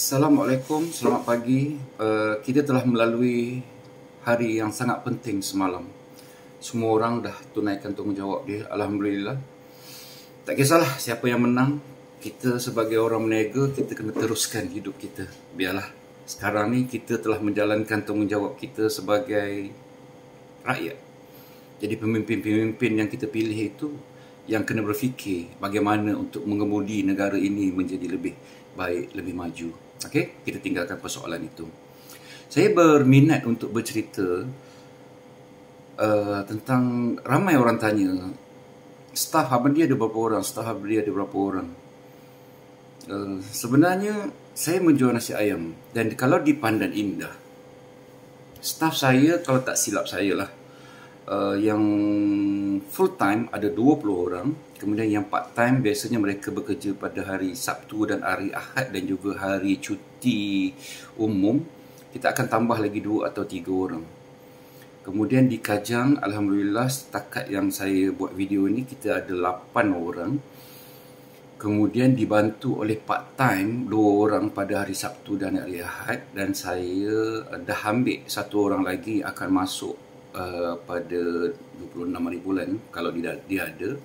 Assalamualaikum, selamat pagi. Kita telah melalui hari yang sangat penting semalam. Semua orang dah tunaikan tanggungjawab dia, Alhamdulillah. Tak kisahlah siapa yang menang, kita sebagai orang meniaga, kita kena teruskan hidup kita. Biarlah, sekarang ni kita telah menjalankan tanggungjawab kita sebagai rakyat. Jadi pemimpin-pemimpin yang kita pilih itu yang kena berfikir bagaimana untuk mengemudi negara ini menjadi lebih baik, lebih maju. Okey, kita tinggalkan persoalan itu. Saya berminat untuk bercerita tentang ramai orang tanya, staf Ahmadiyah ada berapa orang? Staf Ahmadiyah ada berapa orang? Sebenarnya saya menjual nasi ayam, dan kalau di Pandan Indah, staf saya kalau tak silap saya lah, yang full time ada 20 orang. Kemudian yang part time biasanya mereka bekerja pada hari Sabtu dan hari Ahad dan juga hari cuti umum. Kita akan tambah lagi 2 atau 3 orang. Kemudian di Kajang, Alhamdulillah setakat yang saya buat video ni kita ada 8 orang. Kemudian dibantu oleh part time 2 orang pada hari Sabtu dan hari Ahad. Dan saya dah ambil 1 orang lagi akan masuk pada 26 hari bulan kalau dia ada.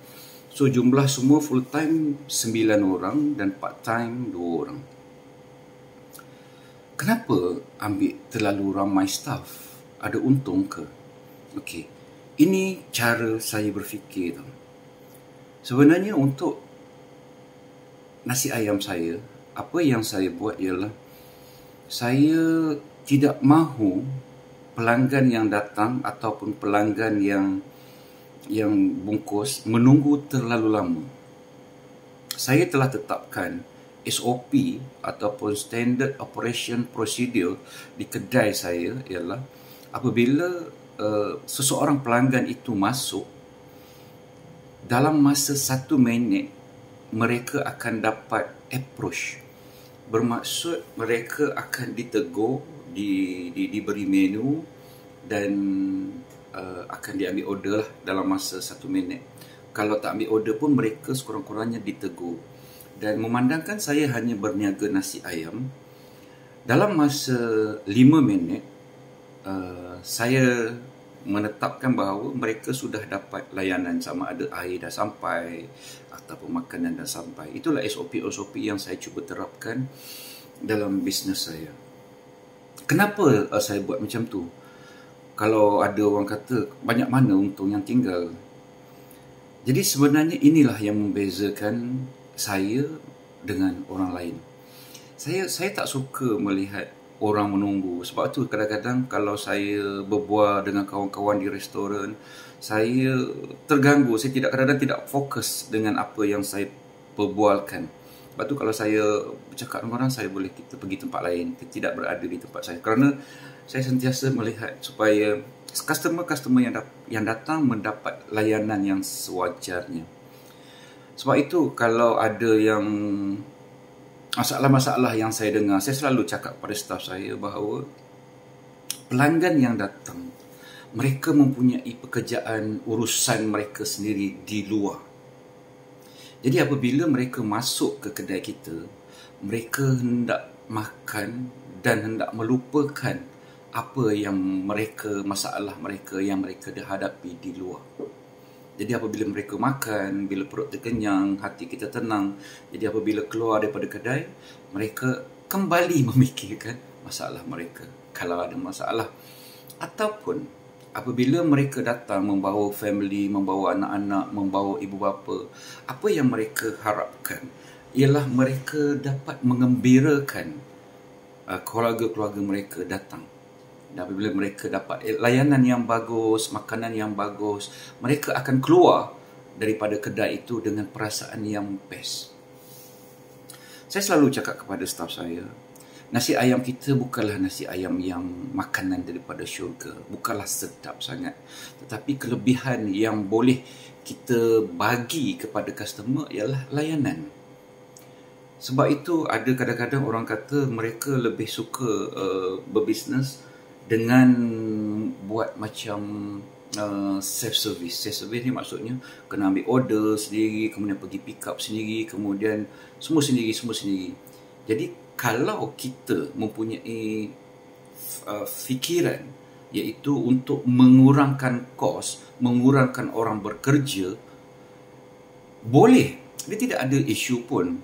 So jumlah semua full time 9 orang dan part time 2 orang. Kenapa ambil terlalu ramai staff? Ada untung ke? Okey, ini cara saya berfikir tau. Sebenarnya untuk nasi ayam saya, apa yang saya buat ialah saya tidak mahu pelanggan yang datang ataupun pelanggan yang bungkus menunggu terlalu lama. Saya telah tetapkan SOP ataupun Standard Operation Procedure di kedai saya ialah apabila seseorang pelanggan itu masuk, dalam masa 1 minit mereka akan dapat approach. Bermaksud mereka akan ditegur, diberi menu dan akan diambil order lah dalam masa 1 minit. Kalau tak ambil order pun mereka sekurang-kurangnya ditegur. Dan memandangkan saya hanya berniaga nasi ayam, dalam masa 5 minit saya menetapkan bahawa mereka sudah dapat layanan, sama ada air dah sampai ataupun makanan dah sampai. Itulah SOP yang saya cuba terapkan dalam bisnes saya. Kenapa saya buat macam tu? Kalau ada orang kata banyak mana untung yang tinggal. Jadi sebenarnya inilah yang membezakan saya dengan orang lain. Saya tak suka melihat orang menunggu. Sebab tu kadang-kadang kalau saya berbual dengan kawan-kawan di restoran, saya terganggu. Saya kadang-kadang tidak fokus dengan apa yang saya perbualkan. Sebab tu kalau saya bercakap dengan orang, saya boleh kita pergi tempat lain, kita tidak berada di tempat saya. Kerana saya sentiasa melihat supaya customer yang datang mendapat layanan yang sewajarnya. Sebab itu kalau ada yang masalah-masalah yang saya dengar, saya selalu cakap kepada staf saya bahawa pelanggan yang datang, mereka mempunyai pekerjaan urusan mereka sendiri di luar. Jadi apabila mereka masuk ke kedai kita, mereka hendak makan dan hendak melupakan apa yang masalah mereka yang mereka dah hadapi di luar. Jadi apabila mereka makan, bila perut terkenyang, hati kita tenang. Jadi apabila keluar daripada kedai, mereka kembali memikirkan masalah mereka kalau ada masalah. Ataupun apabila mereka datang membawa family, membawa anak-anak, membawa ibu bapa, apa yang mereka harapkan ialah mereka dapat mengembirakan keluarga-keluarga mereka datang. Dan apabila mereka dapat layanan yang bagus, makanan yang bagus, mereka akan keluar daripada kedai itu dengan perasaan yang best. Saya selalu cakap kepada staf saya, nasi ayam kita bukanlah nasi ayam yang makanan daripada syurga, bukanlah sedap sangat. Tetapi kelebihan yang boleh kita bagi kepada customer ialah layanan. Sebab itu ada kadang-kadang orang kata mereka lebih suka berbisnes dengan buat macam self-service. Self-service ni maksudnya kena ambil order sendiri, kemudian pergi pick up sendiri, kemudian semua sendiri. Jadi kalau kita mempunyai fikiran iaitu untuk mengurangkan kos, mengurangkan orang bekerja, boleh. Dia tidak ada isu pun.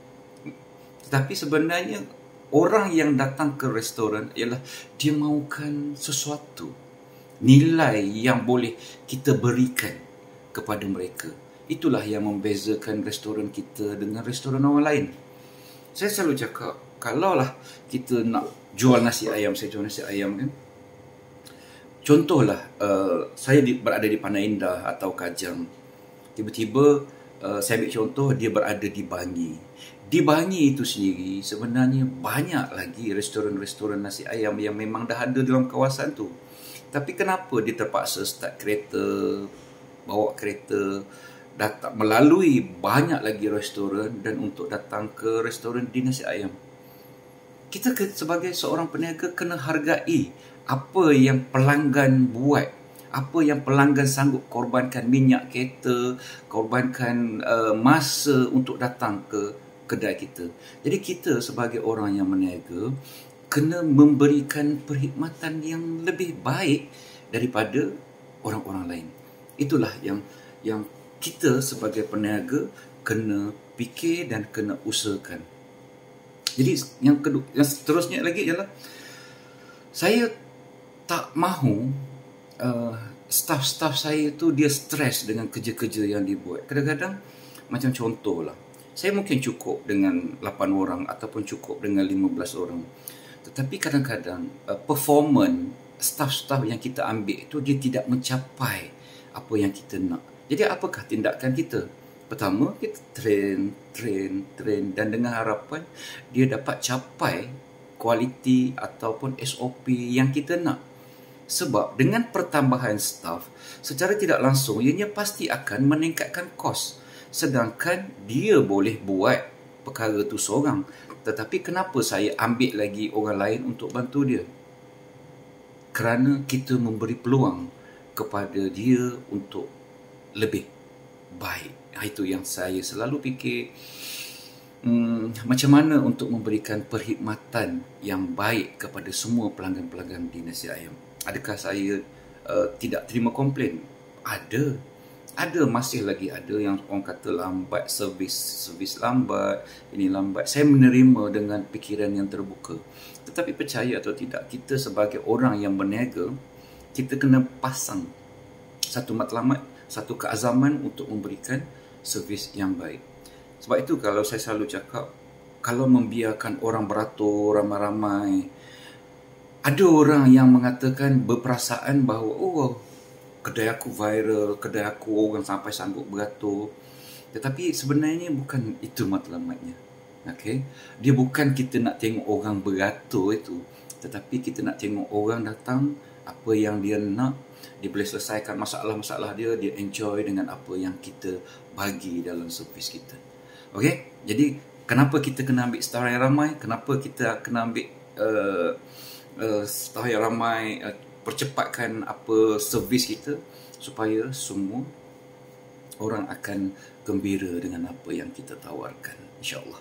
Tetapi sebenarnya orang yang datang ke restoran ialah dia mahukan sesuatu, nilai yang boleh kita berikan kepada mereka. Itulah yang membezakan restoran kita dengan restoran orang lain. Saya selalu cakap, kalaulah kita nak jual nasi ayam, saya jual nasi ayam kan. Contohlah, saya berada di Panai Indah atau Kajang. Tiba-tiba saya ambil contoh, dia berada di Bangi. Di Bangi itu sendiri sebenarnya banyak lagi restoran-restoran nasi ayam yang memang dah ada dalam kawasan tu. Tapi kenapa dia terpaksa start kereta, bawa kereta, datang melalui banyak lagi restoran dan untuk datang ke restoran di nasi ayam? Kita sebagai seorang peniaga kena hargai apa yang pelanggan buat, apa yang pelanggan sanggup korbankan minyak kereta, korbankan masa untuk datang ke kedai kita. Jadi kita sebagai orang yang meniaga kena memberikan perkhidmatan yang lebih baik daripada orang-orang lain. Itulah yang kita sebagai peniaga kena fikir dan kena usahakan. Jadi yang kedua, yang seterusnya lagi ialah saya tak mahu staff-staff saya tu dia stres dengan kerja-kerja yang dibuat. Kadang-kadang macam contohlah, saya mungkin cukup dengan 8 orang ataupun cukup dengan 15 orang. Tetapi kadang-kadang performance staff-staff yang kita ambil itu dia tidak mencapai apa yang kita nak. Jadi apakah tindakan kita? Pertama, kita train dan dengan harapan dia dapat capai kualiti ataupun SOP yang kita nak. Sebab dengan pertambahan staff, secara tidak langsung ianya pasti akan meningkatkan kos. Sedangkan dia boleh buat perkara tu seorang. Tetapi kenapa saya ambil lagi orang lain untuk bantu dia? Kerana kita memberi peluang kepada dia untuk lebih baik. Itu yang saya selalu fikir. Macam mana untuk memberikan perkhidmatan yang baik kepada semua pelanggan-pelanggan di nasi ayam. Adakah saya tidak terima komplain? Ada, masih lagi ada yang orang kata lambat, servis lambat, ini lambat. Saya menerima dengan fikiran yang terbuka. Tetapi percaya atau tidak, kita sebagai orang yang berniaga, kita kena pasang satu matlamat, satu keazaman untuk memberikan servis yang baik. Sebab itu kalau saya selalu cakap, kalau membiarkan orang beratur ramai-ramai, ada orang yang mengatakan berperasaan bahawa kedai aku viral, kedai aku orang sampai sanggup beratur. Tetapi sebenarnya bukan itu matlamatnya. Okay? Dia bukan kita nak tengok orang beratur itu, tetapi kita nak tengok orang datang, apa yang dia nak, dia boleh selesaikan masalah-masalah dia, dia enjoy dengan apa yang kita bagi dalam servis kita. Okay? Jadi kenapa kita kena ambil staff yang ramai? Kenapa kita kena ambil staff yang ramai? Percepatkan apa servis kita supaya semua orang akan gembira dengan apa yang kita tawarkan, insya-Allah.